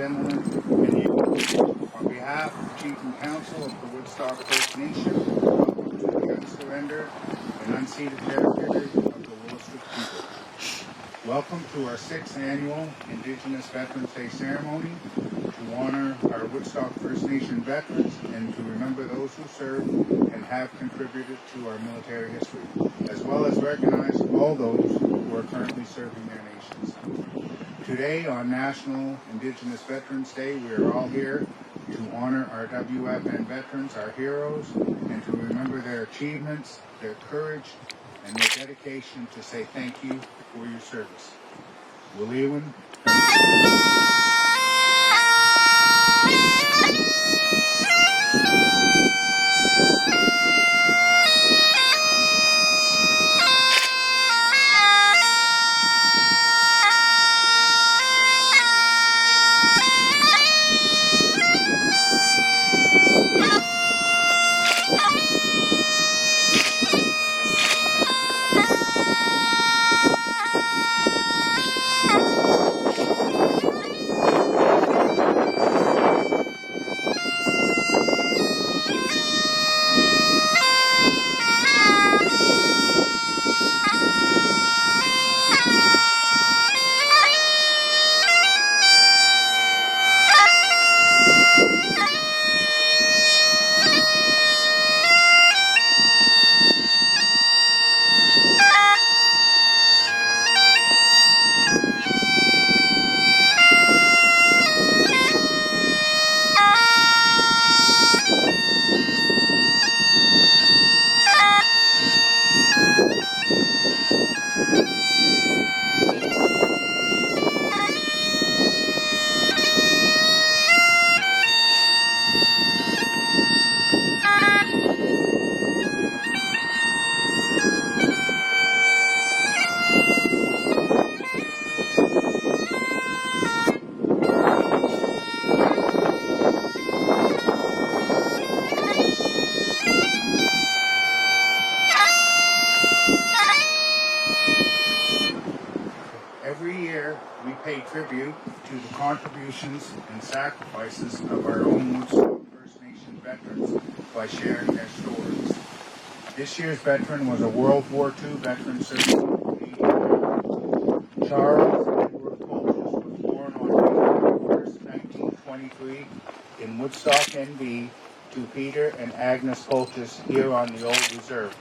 gentlemen, and you. On behalf of the Chief and Council of the Woodstock First Nation, welcome to the unsurrendered and unceded territory of the Woodstock people. Welcome to our 6th annual Indigenous Veterans Day ceremony to honor our Woodstock First Nation veterans and to remember those who served and have contributed to our military history, as well as recognize all those who are currently serving their nations. Today, on National Indigenous Veterans Day, we are all here to honor our WFN veterans, our heroes, and to remember their achievements, their courage, and their dedication to say thank you for your service. Wiliwan, thank you. Every year, we pay tribute to the contributions and sacrifices of our own Woodstock First Nation veterans by sharing their stories. This year's veteran was a World War II veteran serving Canadian. Charles Edward Colchis was born on May 1st, 1923 in Woodstock, NB, to Peter and Agnes Colchis here on the Old Reserve.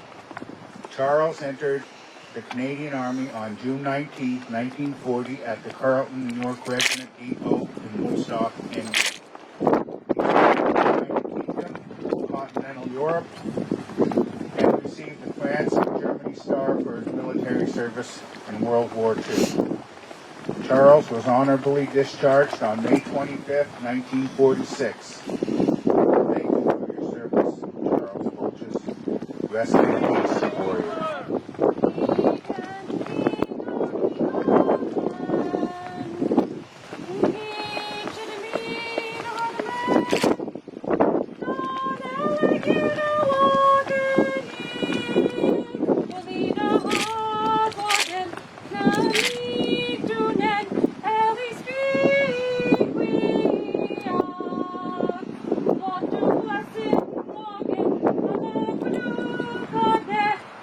Charles entered the Canadian Army on June 19, 1940 at the Carleton, New York Regiment Depot in Woodstock, NB. He served in the United Kingdom, continental Europe, and received the France and Germany Star for his military service in World War II. Charles was honorably discharged on May 25, 1946. Thank you for your service, Charles Colchis. Rest in peace, warrior.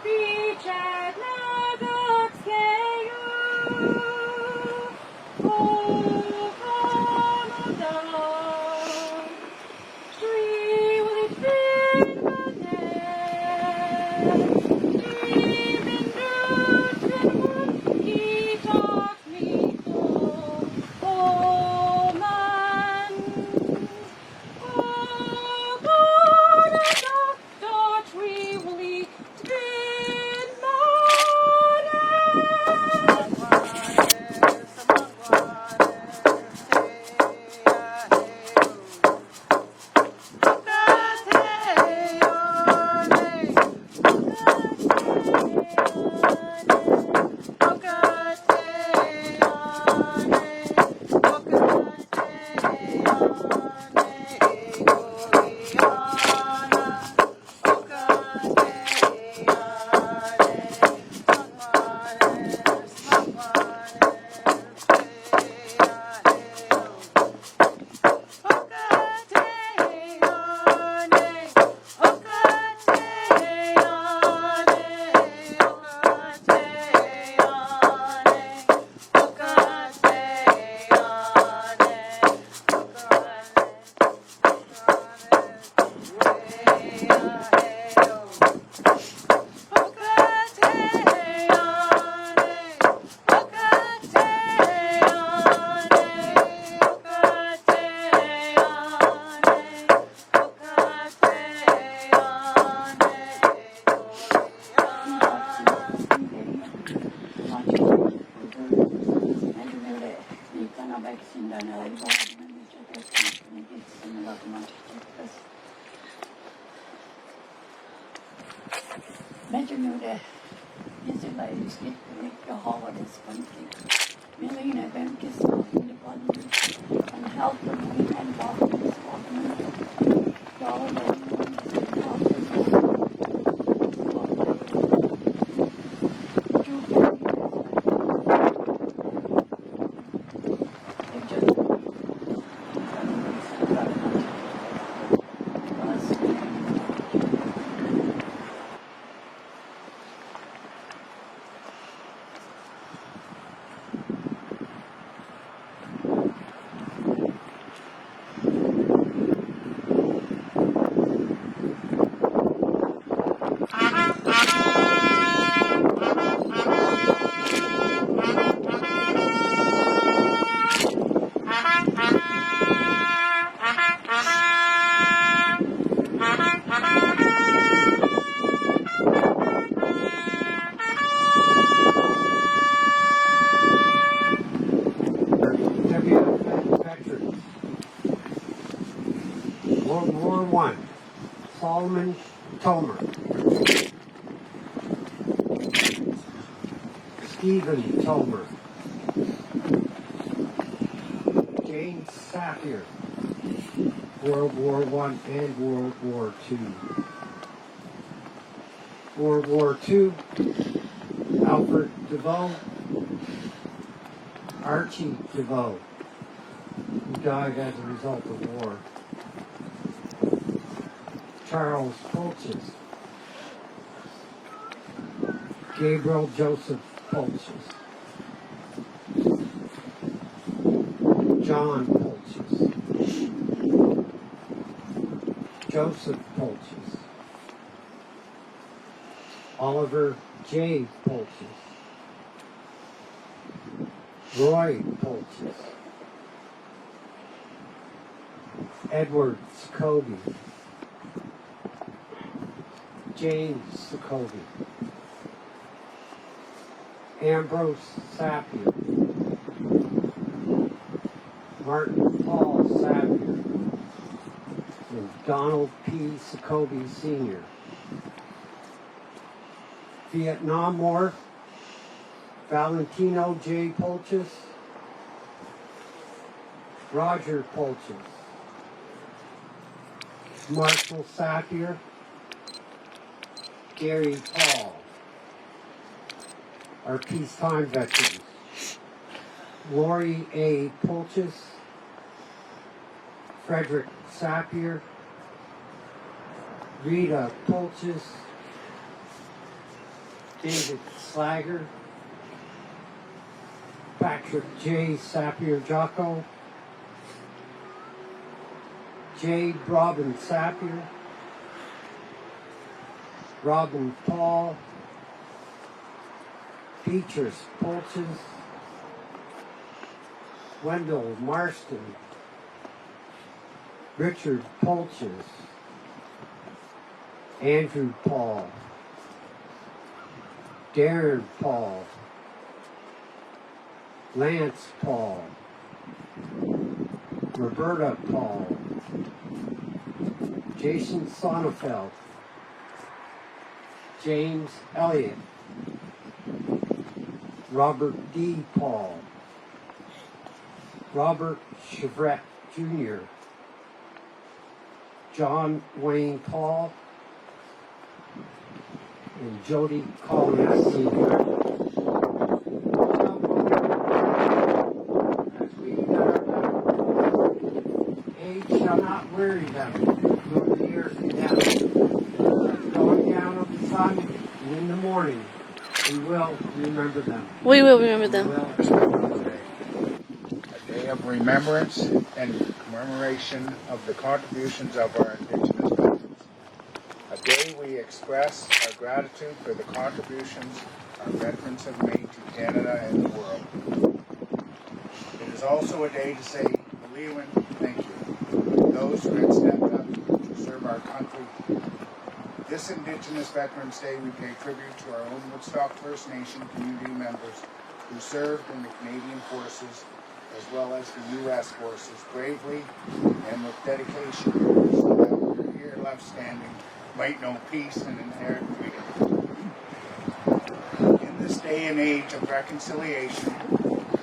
Beach växindan eller vad men det är inte som något man tycker. Men ju nu det är läget mycket hårdast konflikt. Melina Bemkes in the body and help them and walking World War I, Solomon Tomer, Stephen Tomer, James Sapir, World War I and World War II. World War II, Alfred DeVoe, Archie DeVoe, who died as a result of war. Charles Pulches, Gabriel Joseph Pulches, John Pulches, Joseph Pulches, Oliver J. Pulches, Roy Pulches, Edward Scobie, James Sokovy, Ambrose Sapir, Martin Paul Sapir, and Donald P. Sokovy Sr. Vietnam War, Valentino J. Pulches, Roger Pulches, Marshall Sapir, Gary Paul, our peacetime veterans, Lori A. Pulches, Frederick Sapir, Rita Pulches, David Slager, Patrick J. Sapir Jocko, J. Robin Sapir, Robin Paul, Beatrice Pulches, Wendell Marston, Richard Pulches, Andrew Paul, Darren Paul, Lance Paul, Roberta Paul, Jason Sonnefeld, James Elliott, Robert D. Paul, Robert Chevret Jr., John Wayne Paul, and Jody Collins Sr. As we age shall not weary them, nor the years condemn. Going down of the sun and in the morning, we will remember them. We will remember them. A day of remembrance and commemoration of the contributions of our Indigenous veterans. A day we express our gratitude for the contributions our veterans have made to Canada and the world. It is also a day to say, Leewin, thank you. Those who had stepped up to serve our country. This Indigenous Veterans Day, we pay tribute to our own Woodstock First Nation community members who served in the Canadian Forces as well as the U.S. forces bravely and with dedication so that we're here left standing might know peace and inherit freedom. In this day and age of reconciliation,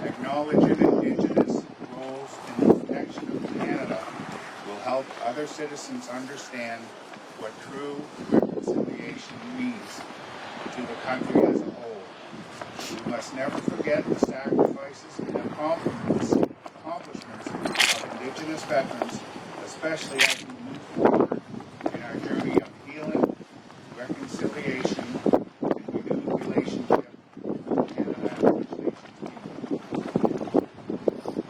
acknowledging Indigenous roles in the protection of Canada will help other citizens understand what true reconciliation means to the country as a whole. We must never forget the sacrifices and accomplishments of Indigenous veterans, especially as we move forward in our journey of healing, reconciliation, and renewed relationship with Canada and First Nations people.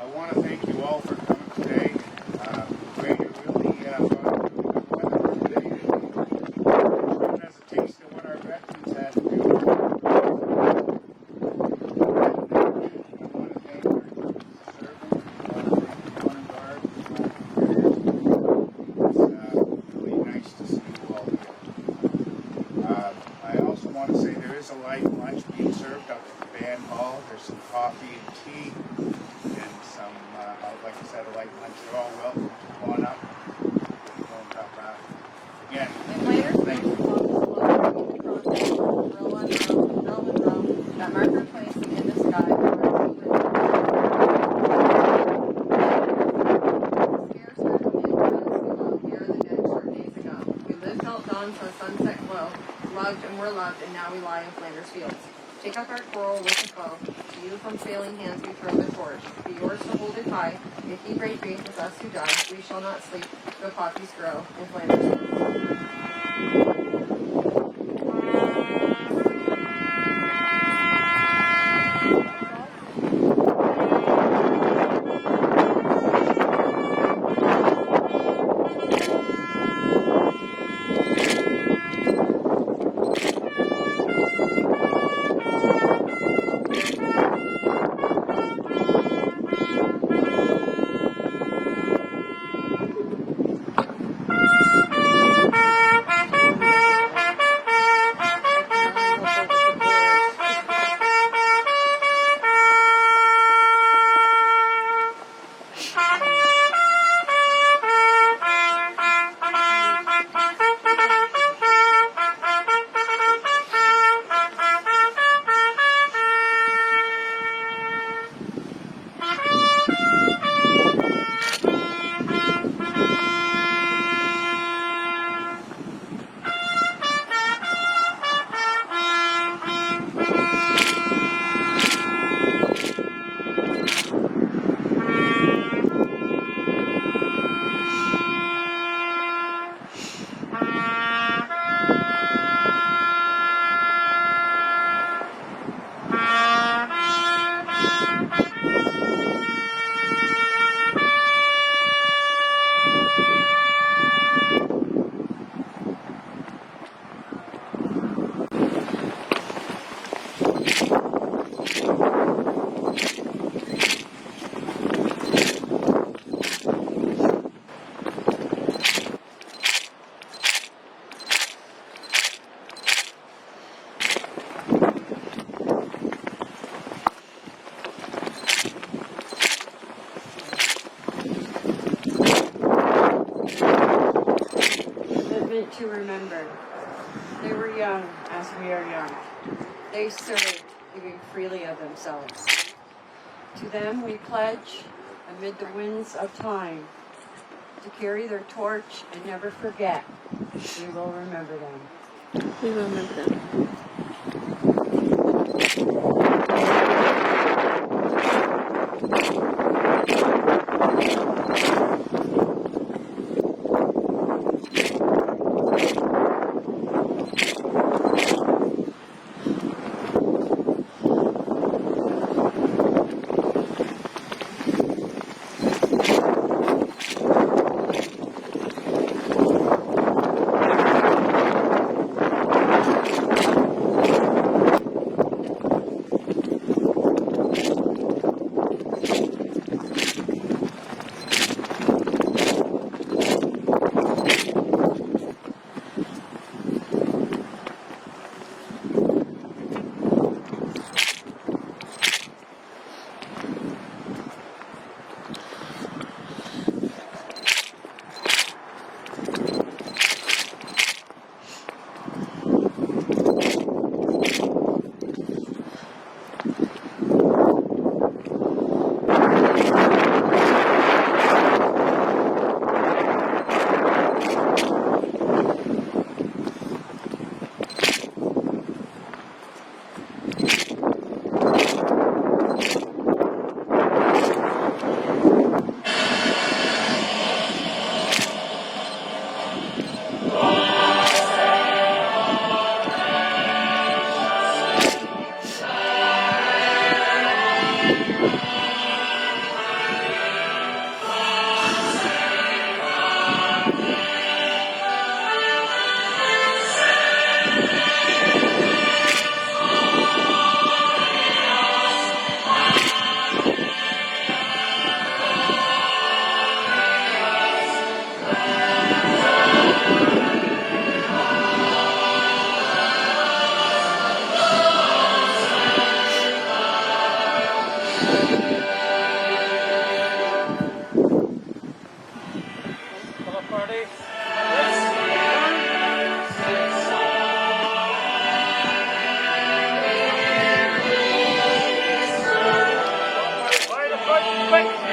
I want to thank you all for coming today. Great, you really got really good weather today. It has a taste of what our veterans had to do. I also want to say there is a light lunch being served up at the band hall. There's some coffee and tea and some, like I said, a light lunch. You're all welcome to come on up. Again, And later, thank you. that marker place in the sky. Scares her to make us here the dead short days ago. We lived till dawn till sunset glow, loved and were loved, and now we lie in Flanders fields. Take up our quarrel with the foe. To you from failing hands we throw the torch. Be yours to hold it high. If ye break faith with us who die, we shall not sleep, though poppies grow in Flanders fields. To remember. They were young as we are young. They served, giving freely of themselves. To them we pledge, amid the winds of time, to carry their torch and never forget. We will remember them. We will remember them.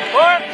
One.